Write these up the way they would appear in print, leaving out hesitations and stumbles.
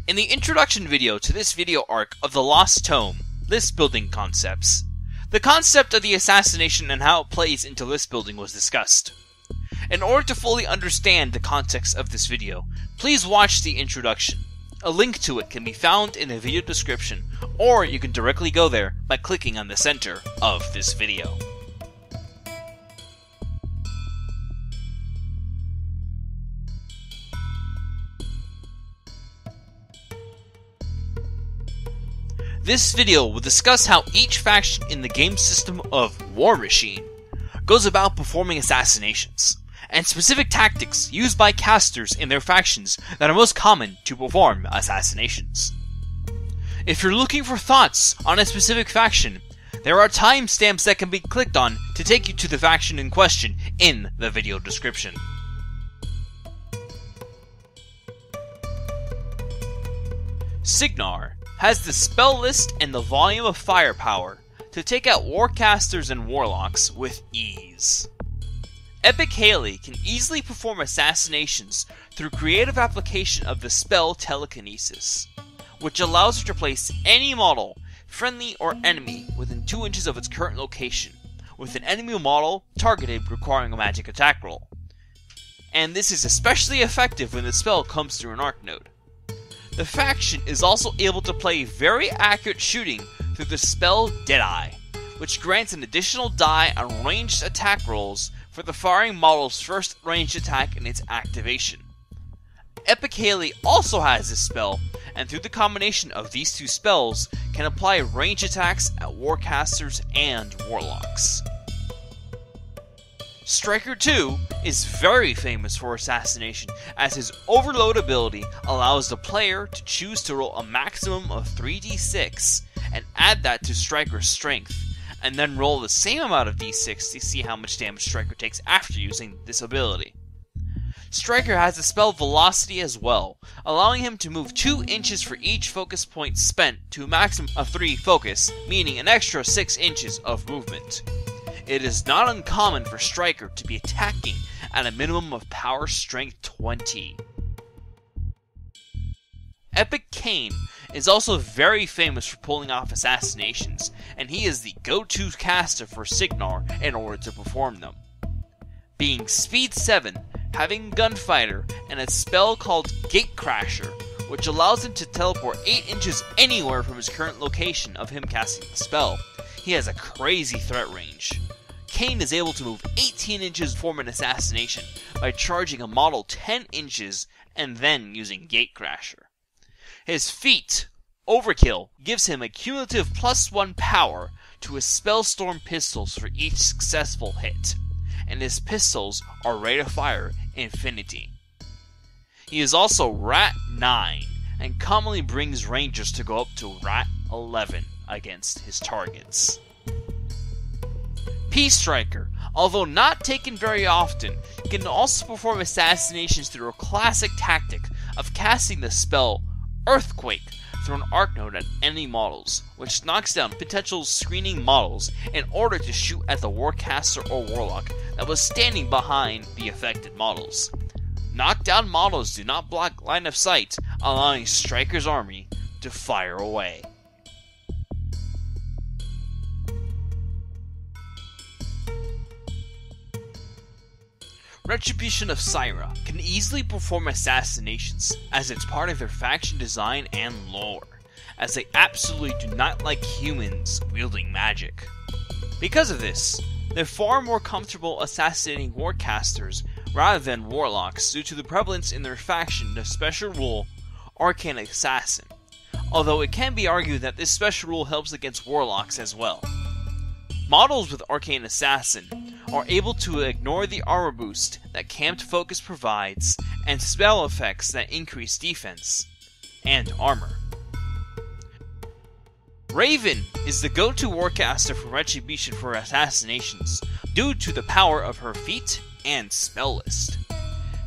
In the introduction video to this video arc of the Lost Tome, list building concepts, the concept of the assassination and how it plays into list building was discussed. In order to fully understand the context of this video, please watch the introduction. A link to it can be found in the video description, or you can directly go there by clicking on the center of this video. This video will discuss how each faction in the game system of Warmachine goes about performing assassinations, and specific tactics used by casters in their factions that are most common to perform assassinations. If you're looking for thoughts on a specific faction, there are timestamps that can be clicked on to take you to the faction in question in the video description. Cygnar has the spell list and the volume of firepower to take out warcasters and warlocks with ease. Epic Haley can easily perform assassinations through creative application of the spell Telekinesis, which allows her to place any model, friendly or enemy, within 2 inches of its current location, with an enemy model targeted requiring a magic attack roll. And this is especially effective when the spell comes through an arc node. The faction is also able to play very accurate shooting through the spell Deadeye, which grants an additional die on ranged attack rolls for the firing model's first ranged attack in its activation. Epic Haley also has this spell, and through the combination of these two spells, can apply ranged attacks at warcasters and warlocks. Striker 2 is very famous for assassination, as his overload ability allows the player to choose to roll a maximum of 3d6 and add that to Striker's strength, and then roll the same amount of d6 to see how much damage Striker takes after using this ability. Striker has the spell Velocity as well, allowing him to move 2 inches for each focus point spent to a maximum of 3 focus, meaning an extra 6 inches of movement. It is not uncommon for Striker to be attacking at a minimum of power strength 20. Epic Kane is also very famous for pulling off assassinations, and he is the go-to caster for Cygnar in order to perform them. Being speed 7, having Gunfighter, and a spell called Gatecrasher, which allows him to teleport 8 inches anywhere from his current location of him casting the spell, he has a crazy threat range. Kane is able to move 18 inches to perform an assassination by charging a model 10 inches and then using Gatecrasher. His feat, Overkill, gives him a cumulative +1 power to his Spellstorm pistols for each successful hit, and his pistols are rate of fire infinity. He is also Rat 9, and commonly brings rangers to go up to Rat 11 against his targets. Peace Striker, although not taken very often, can also perform assassinations through a classic tactic of casting the spell Earthquake through an arc node at enemy models, which knocks down potential screening models in order to shoot at the warcaster or warlock that was standing behind the affected models. Knockdown models do not block line of sight, allowing Striker's army to fire away. Retribution of Cyriss can easily perform assassinations, as it's part of their faction design and lore, as they absolutely do not like humans wielding magic. Because of this, they're far more comfortable assassinating warcasters rather than warlocks due to the prevalence in their faction of special rule Arcane Assassin, although it can be argued that this special rule helps against warlocks as well. Models with Arcane Assassin are able to ignore the armor boost that Camped Focus provides and spell effects that increase defense and armor. Raven is the go-to warcaster for Retribution for assassinations due to the power of her feat and spell list.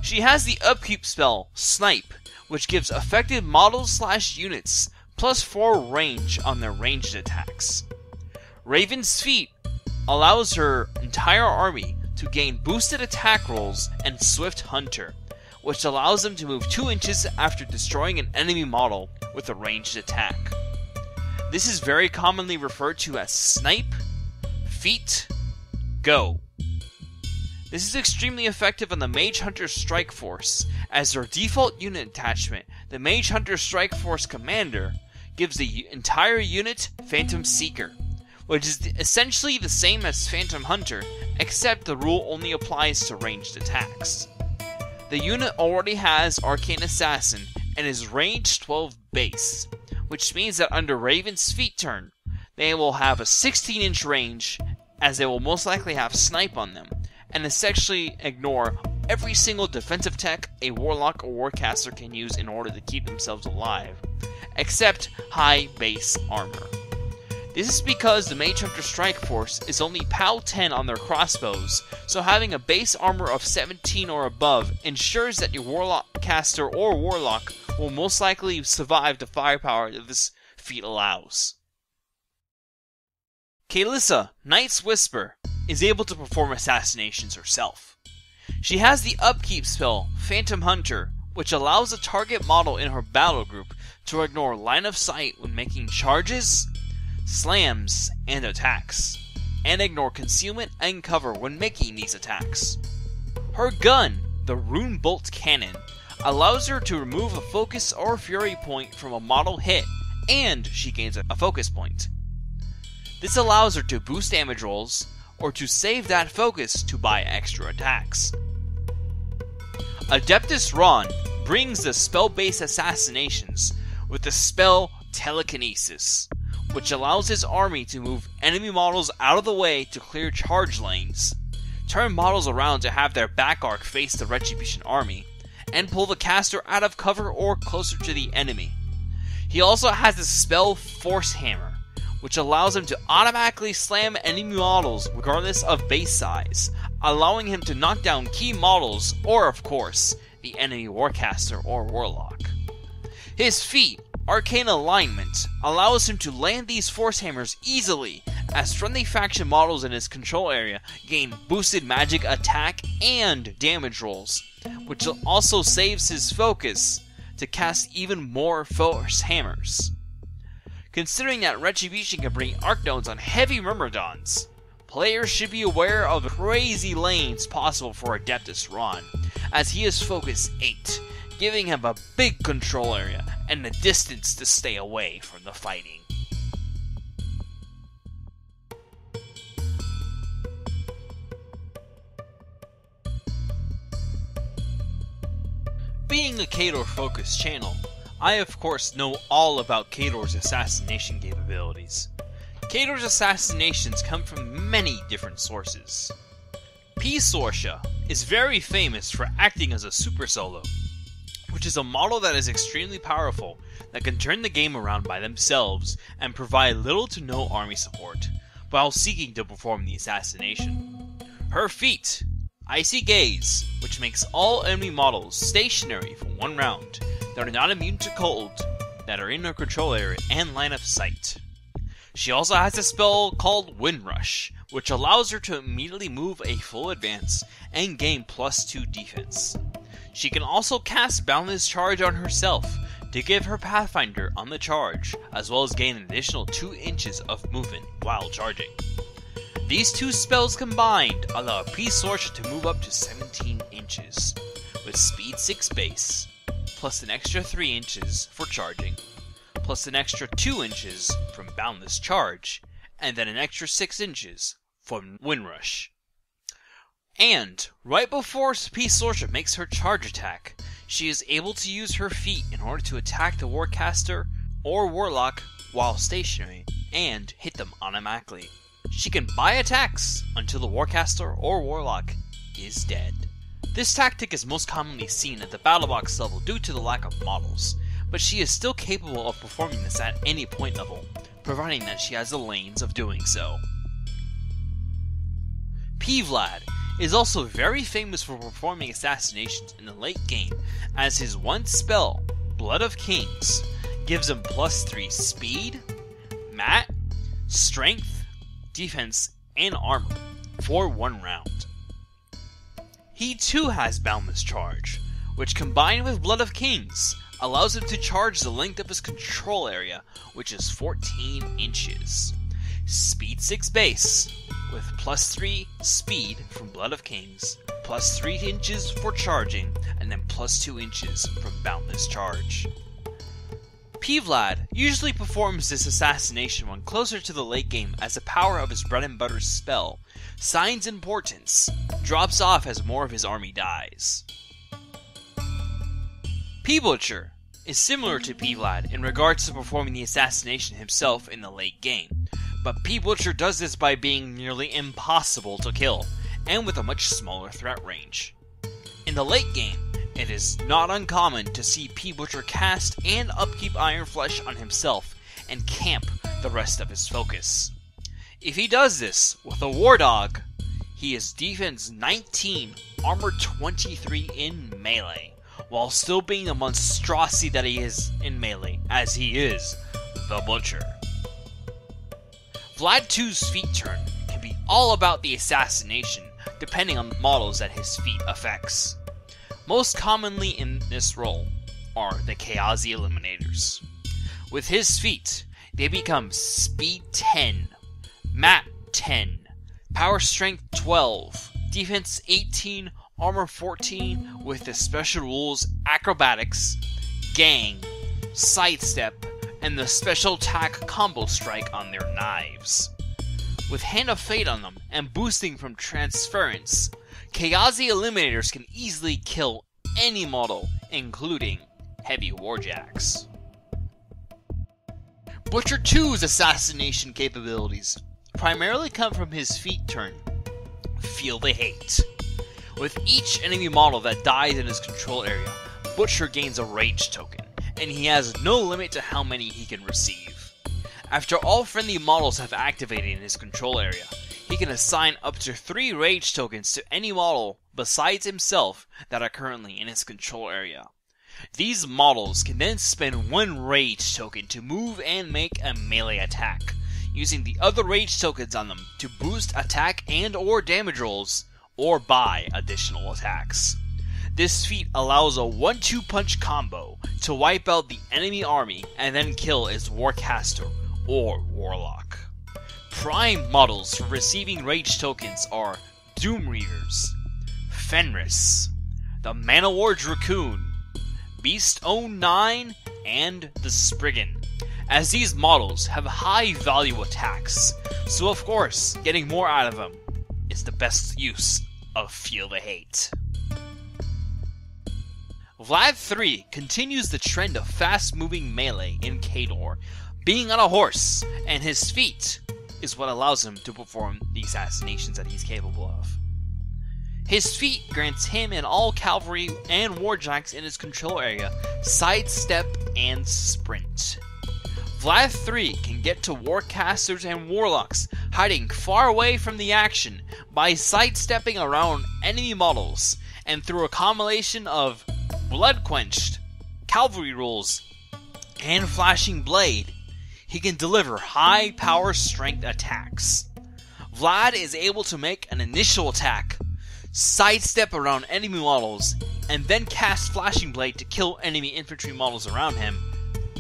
She has the upkeep spell Snipe, which gives affected models/units +4 range on their ranged attacks. Raven's feat allows her entire army to gain boosted attack rolls and Swift Hunter, which allows them to move 2 inches after destroying an enemy model with a ranged attack. This is very commonly referred to as Snipe, Feet, Go. This is extremely effective on the Mage Hunter Strike Force, as their default unit attachment, the Mage Hunter Strike Force Commander, gives the entire unit Phantom Seeker, which is essentially the same as Phantom Hunter, except the rule only applies to ranged attacks. The unit already has Arcane Assassin and is range 12 base, which means that under Raven's Feet turn, they will have a 16-inch range, as they will most likely have Snipe on them, and essentially ignore every single defensive tech a Warlock or Warcaster can use in order to keep themselves alive, except high base armor. This is because the Mage Hunter Strike Force is only POW 10 on their crossbows, so having a base armor of 17 or above ensures that your Warlock caster or Warlock will most likely survive the firepower that this feat allows. Kaelissa, Knight's Whisper, is able to perform assassinations herself. She has the upkeep spell, Phantom Hunter, which allows a target model in her battle group to ignore line of sight when making charges, slams, and attacks, and ignore concealment and cover when making these attacks. Her gun, the Rune Bolt Cannon, allows her to remove a focus or fury point from a model hit, and she gains a focus point. This allows her to boost damage rolls, or to save that focus to buy extra attacks. Adeptus Ron brings the spell-based assassinations with the spell Telekinesis, which allows his army to move enemy models out of the way to clear charge lanes, turn models around to have their back arc face the Retribution army, and pull the caster out of cover or closer to the enemy. He also has the spell Force Hammer, which allows him to automatically slam enemy models regardless of base size, allowing him to knock down key models or, of course, the enemy Warcaster or Warlock. His feat, Arcane Alignment, allows him to land these Force Hammers easily, as friendly faction models in his control area gain boosted magic attack and damage rolls, which also saves his focus to cast even more Force Hammers. Considering that Retribution can bring Arc Nodes on heavy Myrmidons, players should be aware of the crazy lanes possible for Adeptus Ron, as he is focus 8, giving him a big control area and the distance to stay away from the fighting. Being a Khador focused channel, I of course know all about Khador's assassination capabilities. Khador's assassinations come from many different sources. P. Sorsha is very famous for acting as a super solo, which is a model that is extremely powerful that can turn the game around by themselves and provide little to no army support, while seeking to perform the assassination. Her feat, Icy Gaze, which makes all enemy models stationary for 1 round that are not immune to cold, that are in her control area and line of sight. She also has a spell called Windrush, which allows her to immediately move a full advance and gain +2 defense. She can also cast Boundless Charge on herself to give her Pathfinder on the charge, as well as gain an additional 2 inches of movement while charging. These 2 spells combined allow P. Sorsha to move up to 17 inches, with speed 6 base, plus an extra 3 inches for charging, plus an extra 2 inches from Boundless Charge, and then an extra 6 inches from Windrush. And, right before P. Sorsha makes her charge attack, she is able to use her feat in order to attack the Warcaster or Warlock while stationary, and hit them automatically. She can buy attacks until the Warcaster or Warlock is dead. This tactic is most commonly seen at the battle box level due to the lack of models, but she is still capable of performing this at any point level, providing that she has the lanes of doing so. P. Vlad is also very famous for performing assassinations in the late game, as his one spell, Blood of Kings, gives him +3 speed, mat, strength, defense, and armor for 1 round. He too has Boundless Charge, which combined with Blood of Kings, allows him to charge the length of his control area, which is 14 inches. Speed 6 base, with plus 3 speed from Blood of Kings, plus 3 inches for charging, and then plus 2 inches from Boundless Charge. P-Vlad usually performs this assassination when closer to the late game as the power of his bread and butter spell, Signs and Portents, drops off as more of his army dies. P-Butcher is similar to P-Vlad in regards to performing the assassination himself in the late game, but P-Butcher does this by being nearly impossible to kill, and with a much smaller threat range. In the late game, it is not uncommon to see P-Butcher cast and upkeep Iron Flesh on himself and camp the rest of his focus. If he does this with a War Dog, he is defense 19, armor 23 in melee, while still being the monstrosity that he is in melee, as he is the Butcher. Vlad 2's feat turn can be all about the assassination, depending on the models that his feat affects. Most commonly in this role are the Kayazi Eliminators. With his feat, they become Speed 10, Mat 10, Power Strength 12, Defense 18, Armor 14, with the special rules Acrobatics, Gang, Sidestep, and the special attack Combo Strike on their knives. With Hand of Fate on them and boosting from Transference, Kayazi Eliminators can easily kill any model, including heavy warjacks. Butcher 2's assassination capabilities primarily come from his feat turn, Feel the Hate. With each enemy model that dies in his control area, Butcher gains a rage token, and he has no limit to how many he can receive. After all friendly models have activated in his control area, he can assign up to 3 rage tokens to any model besides himself that are currently in his control area. These models can then spend 1 rage token to move and make a melee attack, using the other rage tokens on them to boost attack and or damage rolls, or buy additional attacks. This feat allows a 1-2 punch combo to wipe out the enemy army and then kill its Warcaster or Warlock. Prime models for receiving rage tokens are Doom Reavers, Fenris, the Manowar Dracoon, Beast 09, and the Spriggan, as these models have high value attacks, so of course, getting more out of them is the best use of Feel the Hate. Vlad 3 continues the trend of fast-moving melee in Khador, being on a horse, and his feat is what allows him to perform the assassinations that he's capable of. His feat grants him and all cavalry and warjacks in his control area sidestep and sprint. Vlad 3 can get to warcasters and warlocks hiding far away from the action by sidestepping around enemy models, and through a combination of Blood Quenched, cavalry rolls, and Flashing Blade, he can deliver high power strength attacks. Vlad is able to make an initial attack, sidestep around enemy models, and then cast Flashing Blade to kill enemy infantry models around him,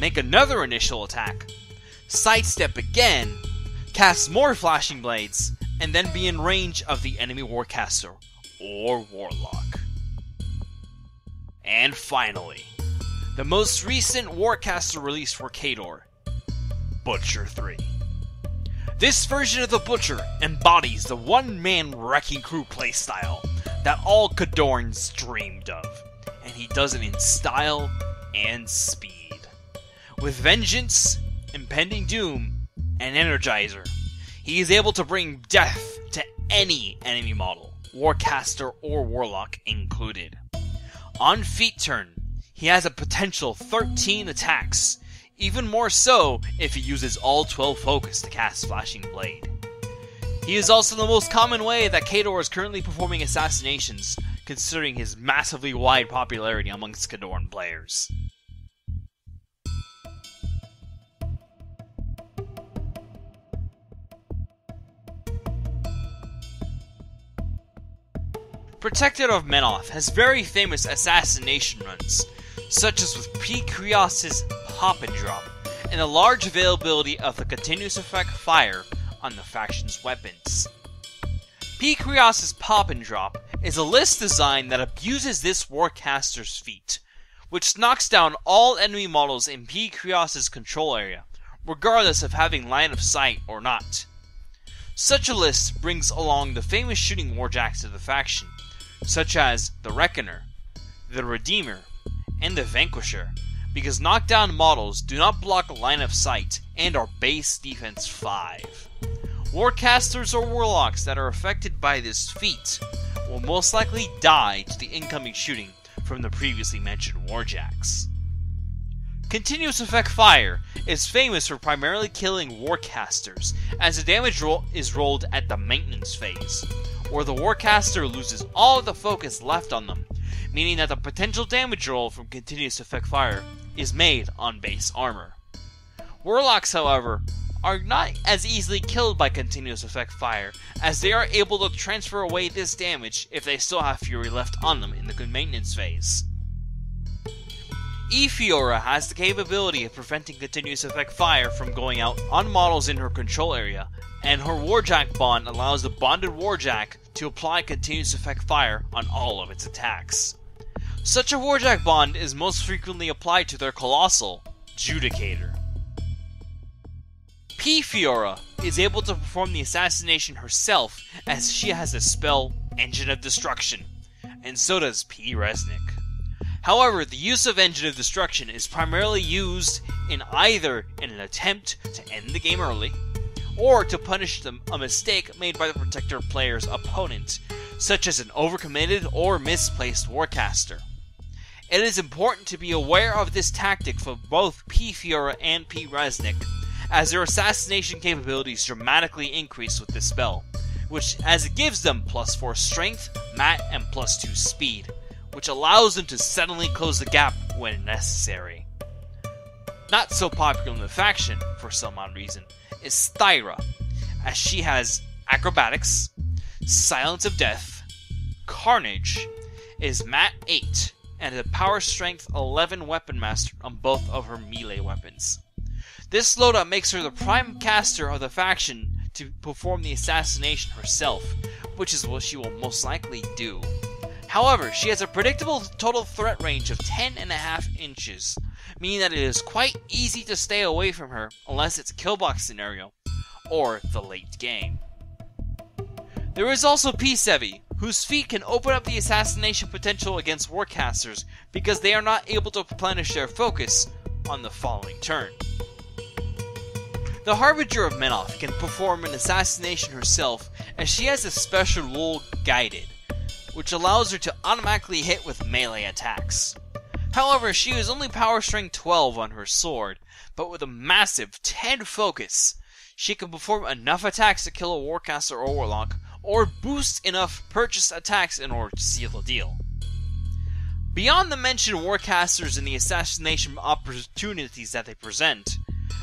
make another initial attack, sidestep again, cast more Flashing Blades, and then be in range of the enemy Warcaster or Warlock. And finally, the most recent Warcaster release for Khador, Butcher 3. This version of the Butcher embodies the one-man wrecking crew playstyle that all Khadorans dreamed of, and he does it in style and speed. With Vengeance, Impending Doom, and Energizer, he is able to bring death to any enemy model, Warcaster or Warlock included. On feat turn, he has a potential 13 attacks, even more so if he uses all 12 focus to cast Flashing Blade. He is also the most common way that Khador is currently performing assassinations, considering his massively wide popularity amongst Khadoran players. Protectorate of Menoth has very famous assassination runs, such as with P. Kryos' Pop and Drop, and a large availability of the continuous effect fire on the faction's weapons. P. Kryos' Pop and Drop is a list design that abuses this Warcaster's feat, which knocks down all enemy models in P. Kryos' control area, regardless of having line of sight or not. Such a list brings along the famous shooting warjacks of the faction, such as the Reckoner, the Redeemer, and the Vanquisher, because knockdown models do not block line of sight and are base defense 5. Warcasters or Warlocks that are affected by this feat will most likely die to the incoming shooting from the previously mentioned warjacks. Continuous effect fire is famous for primarily killing Warcasters, as the damage roll is rolled at the maintenance phase, where the Warcaster loses all of the focus left on them, meaning that the potential damage roll from continuous effect fire is made on base armor. Warlocks, however, are not as easily killed by continuous effect fire, as they are able to transfer away this damage if they still have fury left on them in the maintenance phase. Fiora has the capability of preventing continuous effect fire from going out on models in her control area, and her Warjack bond allows the bonded Warjack to apply continuous effect fire on all of its attacks. Such a Warjack bond is most frequently applied to their Colossal, Judicator. P. Fiora is able to perform the assassination herself, as she has the spell Engine of Destruction, and so does P. Resnick. However, the use of Engine of Destruction is primarily used in either in an attempt to end the game early, or to punish a mistake made by the Protector player's opponent, such as an overcommitted or misplaced Warcaster. It is important to be aware of this tactic for both P. Fiora and P. Resnick, as their assassination capabilities dramatically increase with this spell, as it gives them +4 strength, mat, and +2 speed, which allows them to suddenly close the gap when necessary. Not so popular in the faction, for some odd reason, is Thyra, as she has Acrobatics, Silence of Death, Carnage, is mat 8, and a power strength 11 weapon master on both of her melee weapons. This loadout makes her the prime caster of the faction to perform the assassination herself, which is what she will most likely do. However, she has a predictable total threat range of 10.5 inches, meaning that it is quite easy to stay away from her unless it's a killbox scenario, or the late game. There is also P-Sevi, whose feat can open up the assassination potential against Warcasters because they are not able to replenish their focus on the following turn. The Harbinger of Menoth can perform an assassination herself, as she has a special rule Guided, which allows her to automatically hit with melee attacks. However, she is only power strength 12 on her sword, but with a massive 10 focus, she can perform enough attacks to kill a Warcaster or Warlock, or boost enough purchased attacks in order to seal the deal. Beyond the mentioned Warcasters and the assassination opportunities that they present,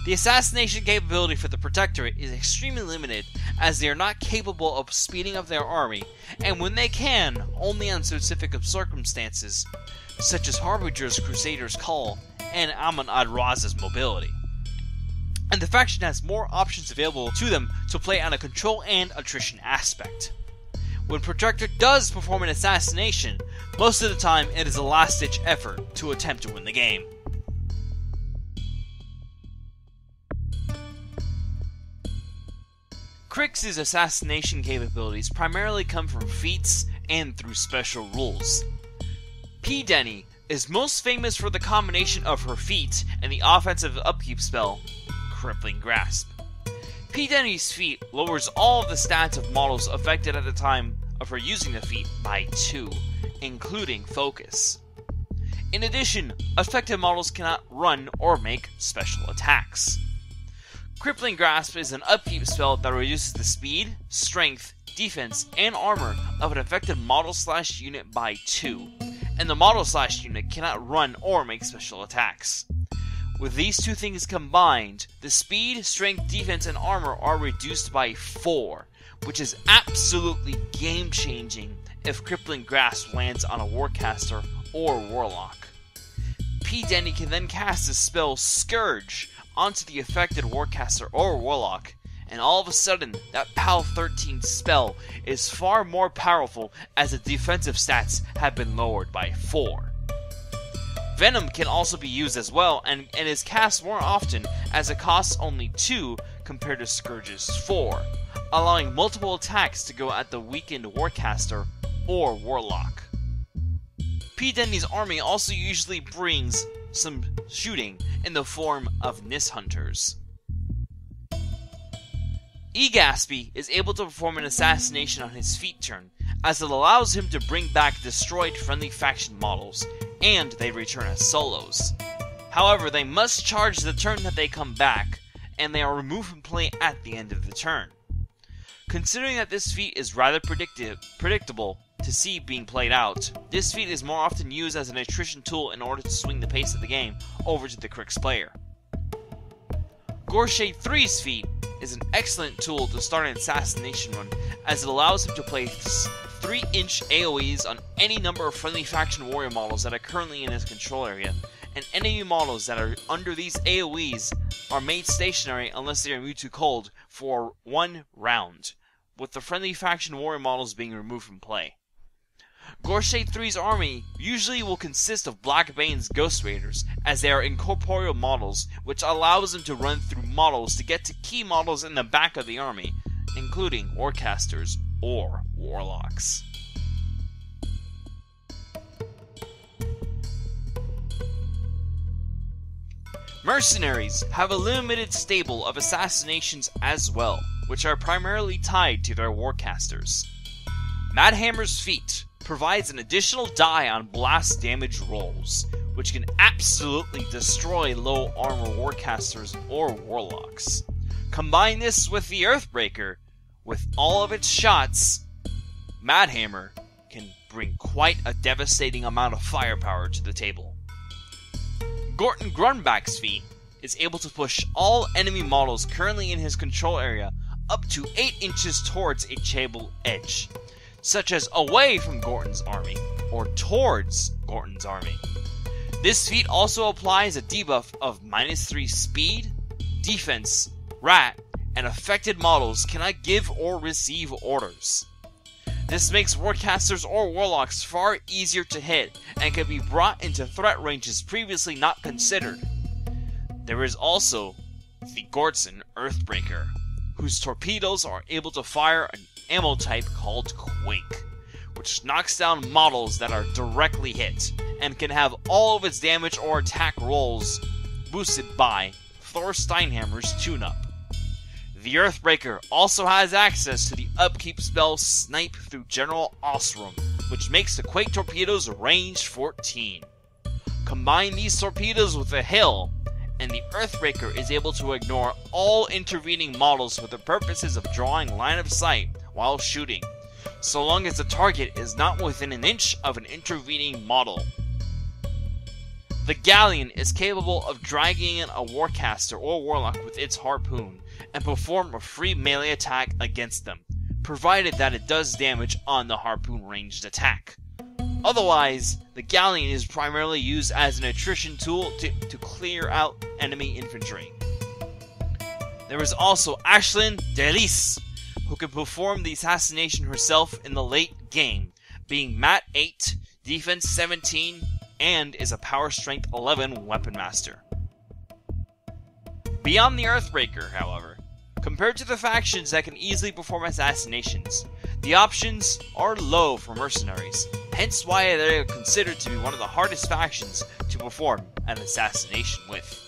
the assassination capability for the Protectorate is extremely limited, as they are not capable of speeding up their army, and when they can, only on specific circumstances, such as Harbinger's Crusader's Call and Amon-Ad-Raz's mobility. And the faction has more options available to them to play on a control and attrition aspect. When Protector does perform an assassination, most of the time it is a last-ditch effort to attempt to win the game. Cryx's assassination capabilities primarily come from feats and through special rules. P. Denny is most famous for the combination of her feat and the offensive upkeep spell, Crippling Grasp. P. Denny's feat lowers all of the stats of models affected at the time of her using the feat by 2, including focus. In addition, affected models cannot run or make special attacks. Crippling Grasp is an upkeep spell that reduces the speed, strength, defense, and armor of an affected model/unit by 2, and the model/unit cannot run or make special attacks. With these two things combined, the speed, strength, defense, and armor are reduced by 4, which is absolutely game-changing if Crippling Grasp lands on a Warcaster or Warlock. P. Denny can then cast his spell Scourge onto the affected Warcaster or Warlock, and all of a sudden, that PAL 13 spell is far more powerful as the defensive stats have been lowered by 4. Venom can also be used as well, and is cast more often as it costs only 2 compared to Scourge's 4, allowing multiple attacks to go at the weakened Warcaster or Warlock. P. Denny's army also usually brings some shooting in the form of Nis Hunters. E. Gaspy is able to perform an assassination on his feat turn, as it allows him to bring back destroyed friendly faction models, and they return as solos. However, they must charge the turn that they come back, and they are removed from play at the end of the turn. Considering that this feat is rather predictable to see being played out, this feat is more often used as an attrition tool in order to swing the pace of the game over to the Cryx player. Gorshade 3's feat is an excellent tool to start an assassination run, as it allows him to place 3-inch AoEs on any number of friendly faction warrior models that are currently in his control area, and enemy models that are under these AoEs are made stationary unless they are immune to cold for 1 round, with the friendly faction warrior models being removed from play. Gorshade 3's army usually will consist of Black Bane's Ghost Raiders, as they are incorporeal models, which allows them to run through models to get to key models in the back of the army, including Warcasters or Warlocks. Mercenaries have a limited stable of assassinations as well, which are primarily tied to their Warcasters. Madhammer's feat provides an additional die on blast damage rolls, which can absolutely destroy low armor Warcasters or Warlocks. Combine this with the Earthbreaker, with all of its shots, Madhammer can bring quite a devastating amount of firepower to the table. Gorton Grunback's feat is able to push all enemy models currently in his control area up to 8 inches towards a table edge, such as away from Gorton's army, or towards Gorton's army. This feat also applies a debuff of -3 speed, defense, rat, and affected models cannot give or receive orders. This makes Warcasters or Warlocks far easier to hit, and can be brought into threat ranges previously not considered. There is also the Gortson Earthbreaker, whose torpedoes are able to fire an ammo type called Quake, which knocks down models that are directly hit, and can have all of its damage or attack rolls boosted by Thor Steinhammer's tune-up. The Earthbreaker also has access to the upkeep spell Snipe through General Osram, which makes the Quake torpedoes range 14. Combine these torpedoes with a hill, and the Earthbreaker is able to ignore all intervening models for the purposes of drawing line of sight while shooting, so long as the target is not within an inch of an intervening model. The Galleon is capable of dragging in a Warcaster or Warlock with its harpoon, and perform a free melee attack against them, provided that it does damage on the harpoon ranged attack. Otherwise, the Galleon is primarily used as an attrition tool to clear out enemy infantry. There is also Ashlyn Delis, who can perform the assassination herself in the late game, being Mat 8, Defense 17, and is a Power Strength 11 Weapon Master. Beyond the Earthbreaker, however, compared to the factions that can easily perform assassinations, the options are low for Mercenaries, hence why they are considered to be one of the hardest factions to perform an assassination with.